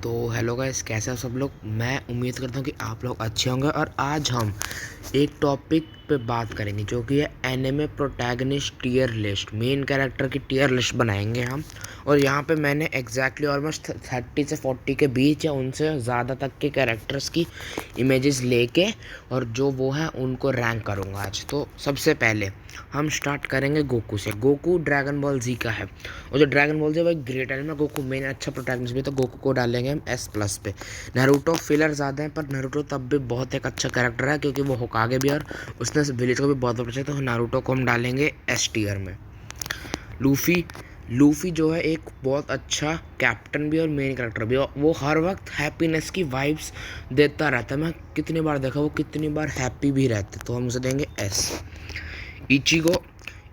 तो hello guys, कैसे हो सब लोग। मैं उम्मीद करता हूँ कि आप लोग अच्छे होंगे। और आज हम एक टॉपिक पे बात करेंगे जो कि है anime protagonist tier list. Main character की टियर लिस्ट बनाएंगे हम। और यहाँ पे मैंने एग्जैक्टली ऑलमोस्ट 30 से 40 के बीच या उनसे ज़्यादा तक के कैरेक्टर्स की इमेजेस लेके और जो वो हैं उनको रैंक करूँगा आज। तो सबसे पहले हम स्टार्ट करेंगे गोकू से। गोकू ड्रैगन बॉल जी का है, और जो ड्रैगन बॉल जी वो एक ग्रेट एनिमे। गोकू मेन अच्छा प्रोटैगनिस्ट भी है, तो गोकू को डालेंगे हम एस प्लस पे। नारुतो फिलर ज़्यादा है, पर नारुतो तब भी बहुत एक अच्छा कैरेक्टर है क्योंकि वो होकागे भी है और उसने विलेज को भी बहुत बचा है, तो नारुतो को हम डालेंगे एस टीयर में। लूफी लूफी जो है एक बहुत अच्छा कैप्टन भी और मेन कैरेक्टर भी। वो हर वक्त हैप्पीनेस की वाइब्स देता रहता है। मैं कितनी बार देखा वो कितनी बार हैप्पी भी रहता है, तो हम उसे देंगे एस। इचिगो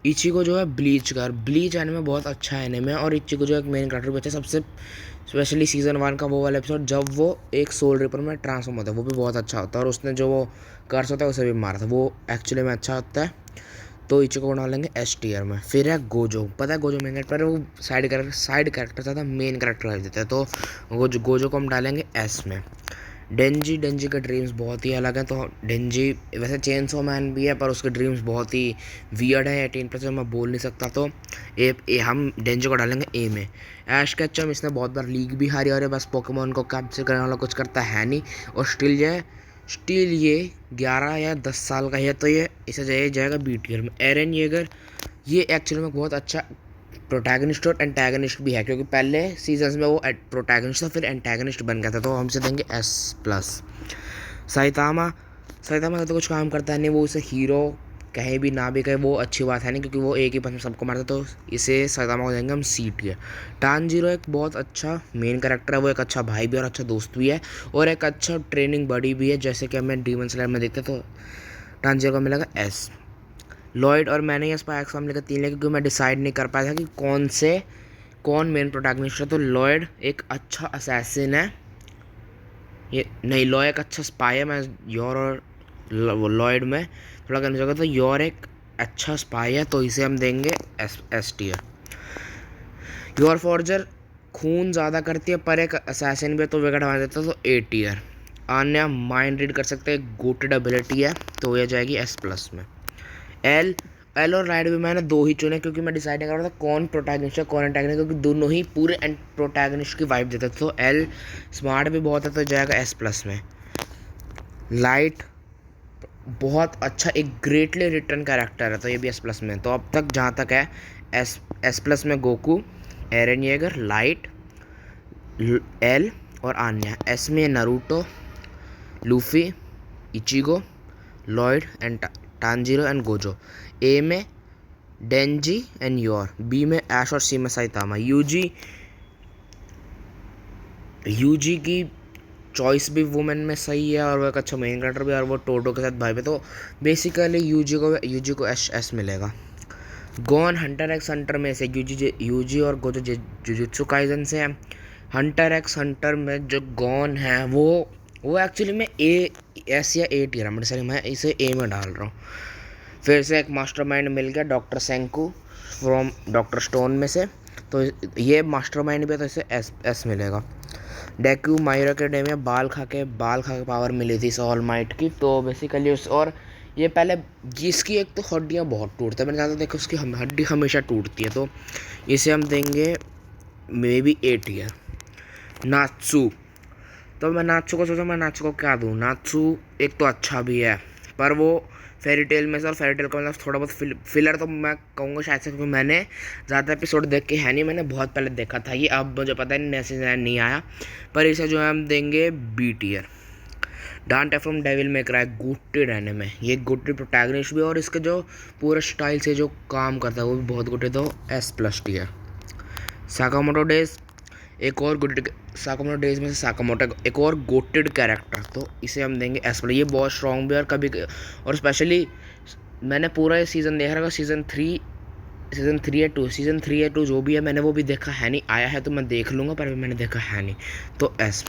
इचिगो जो है ब्लीच एनिमे बहुत अच्छा एनिमे है, और इचिगो जो एक मेन कैरेक्टर भी अच्छा है। सबसे स्पेशली सीजन 1 का वो वाला एपिसोड जब वो एक सोल रिपर में ट्रांसफॉर्म होता है, वो भी बहुत अच्छा होता है। और उसने जो वो कर्स होता है उसे भी मारा था, वो एक्चुअली में अच्छा होता है। तो इचिको को डालेंगे एस टीयर में। फिर है गोजो। पता है गोजो मेन कैरेक्टर, वो साइड कैरेक्टर ज़्यादा मेन कैरेक्टर कर देता है, तो गोजो को हम डालेंगे एस में। डेंजी के ड्रीम्स बहुत ही अलग हैं। तो डेंजी वैसे चेनसो मैन भी है, पर उसके ड्रीम्स बहुत ही वियर्ड है। 18+ मैं बोल नहीं सकता, तो हम डेंजी को डालेंगे ए में। ऐश कैचम, इसने बहुत बार लीग भी हारी और बस पोकेमोन को कैप्चर करने वाला कुछ करता है नहीं। और स्टिल ये 11 या 10 साल का है, तो ये इसे जाएगा बी टीयर में। एरन येगर, ये एक्चुअली में बहुत अच्छा प्रोटैगनिस्ट और एंटैगनिस्ट भी है, क्योंकि पहले सीजन्स में वो प्रोटैगनिस्ट था, फिर एंटैगनिस्ट बन गया था, तो हम इसे देंगे एस प्लस। साइतामा साइतामा का तो कुछ काम करता है नहीं, वो उसे हीरो कहीं भी ना भी कहे वो अच्छी बात है नहीं, क्योंकि वो एक ही पंच में सबको मारता, तो इसे साइतामा को देंगे हम सी टीयर। टानजीरो एक बहुत अच्छा मेन कैरेक्टर है, वो एक अच्छा भाई भी और अच्छा दोस्त भी है, और एक अच्छा ट्रेनिंग बडी भी है, जैसे कि हमें डीमन स्लेयर में देखते, तो टानजीरो को मिलेगा एस। लॉयड, और मैंने ये स्पाई एक्स फैमिली का 3 लिया क्योंकि मैं डिसाइड नहीं कर पाया था कि कौन मेन प्रोटैगनिस्ट है। तो लॉयड एक अच्छा असैसिन है, ये नहीं, लॉय एक अच्छा स्पाई है। मैं योर और लॉयड में थोड़ा करना चाहूँगा, तो योर एक अच्छा स्पाई है, तो इसे हम देंगे एस टीयर। योर फॉर्जर खून ज़्यादा करती है, पर एक असैसिन भी है, तो वेगट हटा देता है, तो ए टीयर। आन्या माइंड रीड कर सकते हैं, गोटेड एबिलिटी है, तो ये जाएगी एस प्लस में। एल एल और राइड भी मैंने दो ही चुने, क्योंकि मैं डिसाइड नहीं कर रहा था कौन प्रोटैगनिस्ट है कौन एंटैगनिस्ट, क्योंकि दोनों ही पूरे प्रोटैगनिस्ट की वाइब देते थे। तो एल स्मार्ट भी बहुत है, तो जाएगा एस प्लस में। लाइट बहुत अच्छा एक ग्रेटली रिटर्न कैरेक्टर है, तो ये भी एस प्लस में। तो अब तक जहाँ तक है, एस प्लस में Goku, Eren Yeager, Light, L और आन्या। एस में Naruto, Luffy, Ichigo, Loid and Tanjiro and Gojo. A में डेंजी एंड योर। बी में ऐश और सी में साइतामा। यूजी की चॉइस भी वुमेन में सही है, और वो एक अच्छा मेन कैरेक्टर भी है, और वो टोटो के साथ भाई पे, तो बेसिकली यूजी को एस एस मिलेगा। गॉन हंटर एक्स हंटर में से यूजी और गोजो जुजुत्सु काइजन से है। हंटर एक्स हंटर में जो गॉन है वो एक्चुअली में ए एस या ए टीयर है, मैं इसे ए में डाल रहा हूँ। फिर से एक मास्टरमाइंड मिल गया, डॉक्टर सेंकू फ्रॉम डॉक्टर स्टोन में से, तो ये मास्टरमाइंड भी है, तो इसे एस एस मिलेगा। डेक्यू माई एकेडेमिया, बाल खा के पावर मिली थी ऑल माइट की, तो बेसिकली उस, और ये पहले जिसकी एक तो हड्डियाँ बहुत टूटता है, मैंने ज़्यादा देखा उसकी हड्डी हमेशा टूटती है, तो इसे हम देंगे मे बी 8 ईयर। नात्सू, तो मैं नात्सू को सोचा, मैं नात्सू को क्या दूँ। नात्सू एक तो अच्छा भी है, पर वो फेरी टेल में से, और फेरी टेल का मतलब थोड़ा बहुत फिलर तो मैं कहूँगा शायद से, क्योंकि मैंने ज़्यादा एपिसोड देख के है नहीं, मैंने बहुत पहले देखा था ये, अब मुझे पता नहीं नया सीजन नहीं आया। पर इसे जो है हम देंगे B tier. Dante from Devil May Cry, gutted anime, ये गुटेड प्रोटैगनिस्ट भी, और इसके जो पूरे स्टाइल से जो काम करता है वो भी बहुत गुटेड, तो S plus tier. Sakamoto Days, एक और गुटेड साकामोटो डेज में से साकामोटो एक और गोटेड कैरेक्टर, तो इसे हम देंगे एस प्लस। ये बहुत स्ट्रॉन्ग भी, और कभी और स्पेशली मैंने पूरा ये सीज़न देख रहा है, सीज़न थ्री या टू जो भी है, मैंने वो भी देखा है नहीं, आया है तो मैं देख लूँगा, पर अभी मैंने देखा है नहीं, तो एस।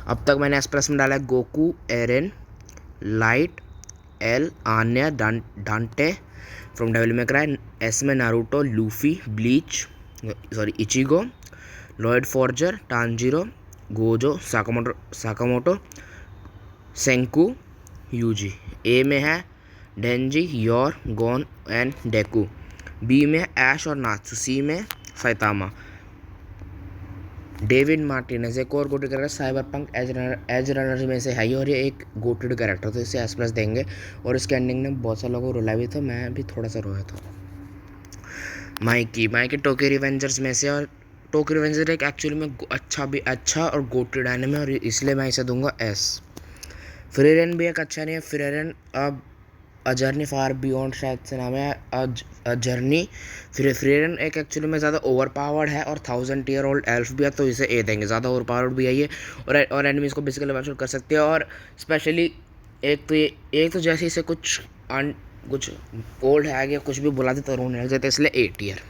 अब तक मैंने एस प्लस में डाला है Goku, Eren, Light, L, Anya, Dante from Devil May Cry. S में Naruto, Luffy, Bleach, Ichigo, Loid Forger, Tanjiro, Gojo Sakamoto Senku Yuji. A में है Denji Yor Gon and Deku. B में Ash और Natsu. सी में Saitama. David Martinez एक और goated character cyberpunk edgerunner में से है ही, और ये एक गोटेड कैरेक्टर, तो इसे S+ देंगे। और इसके एंडिंग ने बहुत सारे लोगों को रुला भी था, मैं भी थोड़ा सा रोया था। माइकी टोक्यो रिवेंजर्स में से, और टोक्यो रिवेंजर एक एक्चुअली में अच्छा और गोटेड एनिमे, और इसलिए मैं इसे दूंगा S। फ्रीरेन भी एक अच्छा नहीं है। फ्रीरेन अब अ जर्नी फार बियॉन्ड शायद से नाम है, अ जर्नी। फ्रीरेन एक एक्चुअली में ज़्यादा ओवर पावर्ड है, और 1000 ईयर ओल्ड एल्फ भी है, तो इसे A देंगे। ज़्यादा ओवर पावर्ड भी है ये, और एनिमीज़ को बेसिकली वन शॉट कर सकते हैं। और स्पेशली एक तो जैसे इसे कुछ ओल्ड है या कुछ भी बुलाते तो रोने लग जाते, इसलिए A टियर।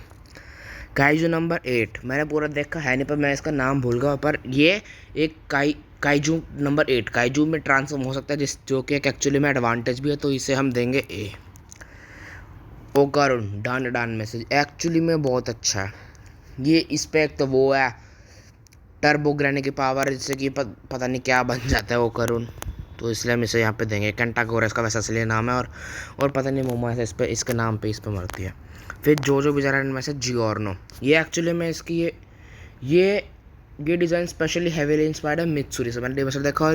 काइजू नंबर 8 मैंने पूरा देखा है नहीं, पर मैं इसका नाम भूल गया। पर ये एक काइजू नंबर 8 काइजू में ट्रांसफॉर्म हो सकता है, जो कि एक एक्चुअली में एडवांटेज भी है, तो इसे हम देंगे A। ओकारुन डान में से एक्चुअली में बहुत अच्छा है ये। इस पे एक तो वो है टर्बो ग्रेने की पावर, जिससे कि पता नहीं क्या बन जाता है ओकारुन, तो इसलिए हम इसे यहाँ पे देंगे। कैंटागोरा इसका वैसा इसलिए नाम है, और पता नहीं मोमा से इसके नाम पे इस पे मरती है। फिर जोजो बिजारा में से जियोर्नो, ये एक्चुअली में इसकी ये डिज़ाइन स्पेशली हेवीली इंस्पायर्ड है मित्सुरी से, मैंने डिमेंशन देखा,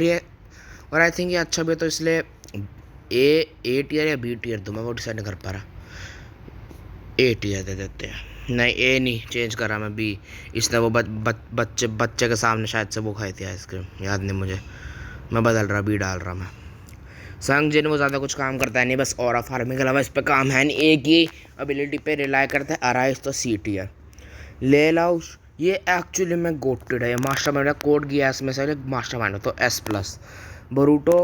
और आई थिंक ये अच्छा भी है, तो इसलिए A टियर या B टियर दूँ, मैं वो डिसाइड नहीं कर पा रहा। A टियर दे देते हैं। नहीं A नहीं, चेंज करा मैं B। इसने वो बच्चे के सामने शायद से वो खाई थी आइसक्रीम, याद नहीं मुझे, मैं बदल रहा B डाल रहा मैं। संग जिन वो ज़्यादा कुछ काम करता है नहीं, बस ऑरा फार्मिंग के अलावा इस पर काम है नहीं। एक ही एबिलिटी पे रिलाई करता है, अराइज तो C टियर। ले लाउस ये एक्चुअली में गोटेड है, मास्टर माइंड है, कोड गियास में से मास्टर माइंड, तो S+। बरूटो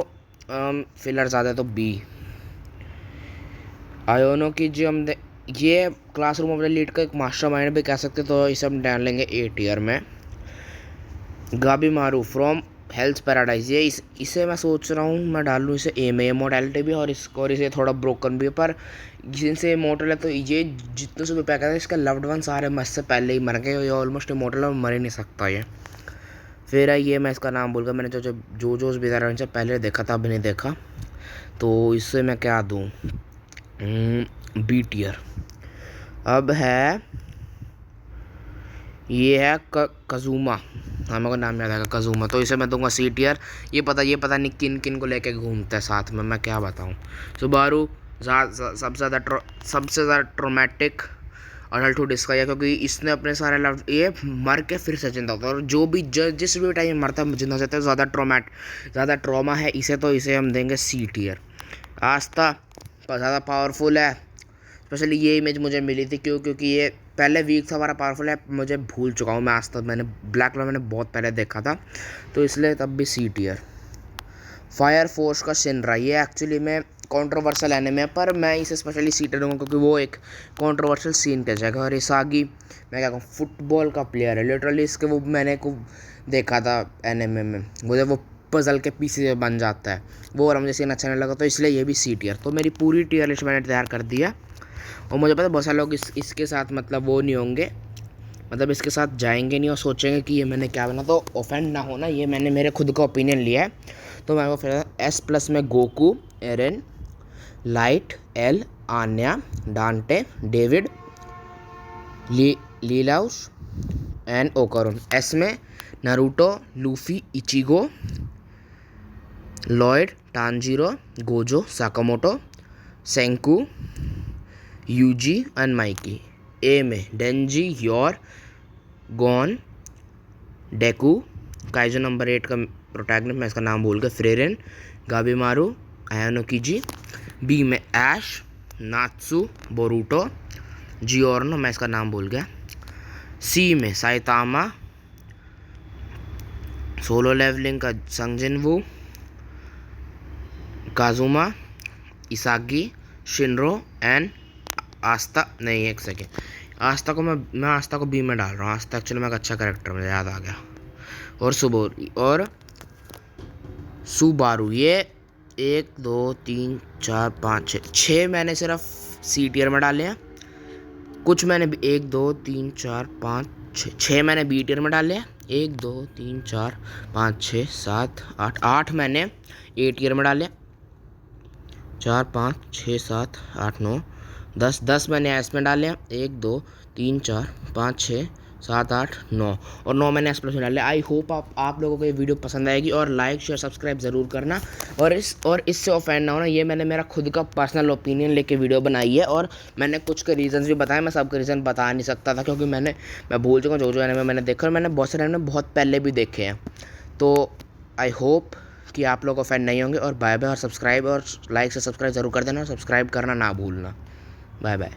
फिलर ज़्यादा तो B। आयोनो की जो हम ये क्लासरूम ऑफ द लीड का एक मास्टर माइंड भी कह सकते, तो इसे हम डाल लेंगे A टियर में। गाबी मारू फ्रॉम हेल्थ पैराडाइज, ये इसे मैं सोच रहा हूँ मैं डाल लूँ इसे A में। ये मोर्टैलिटी भी और इसे थोड़ा ब्रोकन भी है, पर जिनसे इमोर्टल है, तो ये जितने से भी पैक है इसका लव्ड वन सारे मस से पहले ही मर गए, ये ऑलमोस्ट इमोर्टल है, मर ही नहीं सकता ये। फिर ये मैं इसका नाम भूल गया, मैंने जोजोस बिज़ार से पहले देखा था, अभी नहीं देखा, तो इससे मैं क्या दूँ B टियर। अब है ये है कजूमा, हाँ मेरे को नाम याद आएगा कजूमा, तो इसे मैं दूंगा C टियर। ये पता नहीं किन को लेके घूमता है साथ में, मैं क्या बताऊँ। सुबारू सबसे ज़्यादा ट्रोमेटिक अडल्टहुड इसका है, क्योंकि इसने अपने सारे ये मर के फिर से जिंदा होता है, और जो भी जिस भी टाइम मरता है जिंदा हो जाता है, ज़्यादा ट्रॉमा है इसे, तो इसे हम देंगे C टियर। आस्था ज़्यादा पावरफुल है, स्पेशली ये इमेज मुझे मिली थी क्योंकि ये पहले वीक था, हमारा पावरफुल है, मुझे भूल चुका हूँ मैं आज तक, मैंने ब्लैक मैंने बहुत पहले देखा था, तो इसलिए तब भी C टियर। फायर फोर्स का शिनरा, ये एक्चुअली में कंट्रोवर्शियल एनिमे है, पर मैं इसे स्पेशली C टियर दूंगा क्योंकि वो एक कंट्रोवर्शियल सीन का जगह। और इसागी मैं क्या कहूँ फुटबॉल का प्लेयर है लिटरली, इसके वो मैंने को देखा था एनिमे में, मुझे वो पजल के पीछे बन जाता है वो, और मुझे सीन अच्छा नहीं लगा, तो इसलिए ये भी C टियर। तो मेरी पूरी टियर लिस्ट मैंने तैयार कर दिया, और मुझे पता है बहुत सारे लोग इसके साथ मतलब वो नहीं होंगे, मतलब इसके साथ जाएंगे नहीं और सोचेंगे कि ये मैंने क्या बना, तो ऑफेंड ना होना, ये मैंने मेरे खुद का ओपिनियन लिया है। तो मैं वो फिर S+ में Goku, Eren, Light, L, Anya, Dante, David, Lelouch and Okarun. S में Naruto, Luffy, Ichigo, Loid, Tanjiro, Gojo, Sakamoto, Senku, Yuji and Mikey. A में Denji, Yor, Gon, Deku, Kaiju number 8 का प्रोटैगनिस्ट मैं इसका नाम भूल गया, फ्रेरेन, गाबीमारू, आयानोकीजी। B में ऐश, Natsu, Boruto, Giorno मैं इसका नाम भूल गया। C में साइतामा, सोलो लेवलिंग का संगजिनवू, काजुमा, इसागी, शिनरो एंड आस्था। नहीं एक सेकेंड, आस्था को मैं आस्था को B में डाल रहा हूँ, आस्था एक्चुअली में एक अच्छा कैरेक्टर मुझे याद आ गया। और सुबारू, ये 1 2 3 4 5 6 मैंने सिर्फ C टियर में डाले हैं, कुछ मैंने 1 2 3 4 5 6 मैंने B टियर में डाले हैं, 1 2 3 4 5 6 7 8, 8 मैंने ए टियर में डाले, 4 5 6 7 8 9 10, 10 मैंने एस में डाले, 1 2 3 4 5 6 7 8 9, और 9 मैंने एस प्लस में डाले। आई होप आप लोगों को ये वीडियो पसंद आएगी, और लाइक शेयर सब्सक्राइब ज़रूर करना। और इससे ऑफेंड ना होना, ये मैंने मेरा खुद का पर्सनल ओपिनियन लेके वीडियो बनाई है, और मैंने कुछ के रीज़न्स भी बताए। मैं सबके रीज़न बता नहीं सकता था, क्योंकि मैं भूल चुका हूँ जो एनिमे मैंने देखा, और मैंने बहुत सारे एनिमे बहुत पहले भी देखे हैं। तो आई होप कि आप लोग ऑफेंड नहीं होंगे, और बाय बाय, और सब्सक्राइब और लाइक से सब्सक्राइब ज़रूर कर देना, और सब्सक्राइब करना ना भूलना। Bye bye.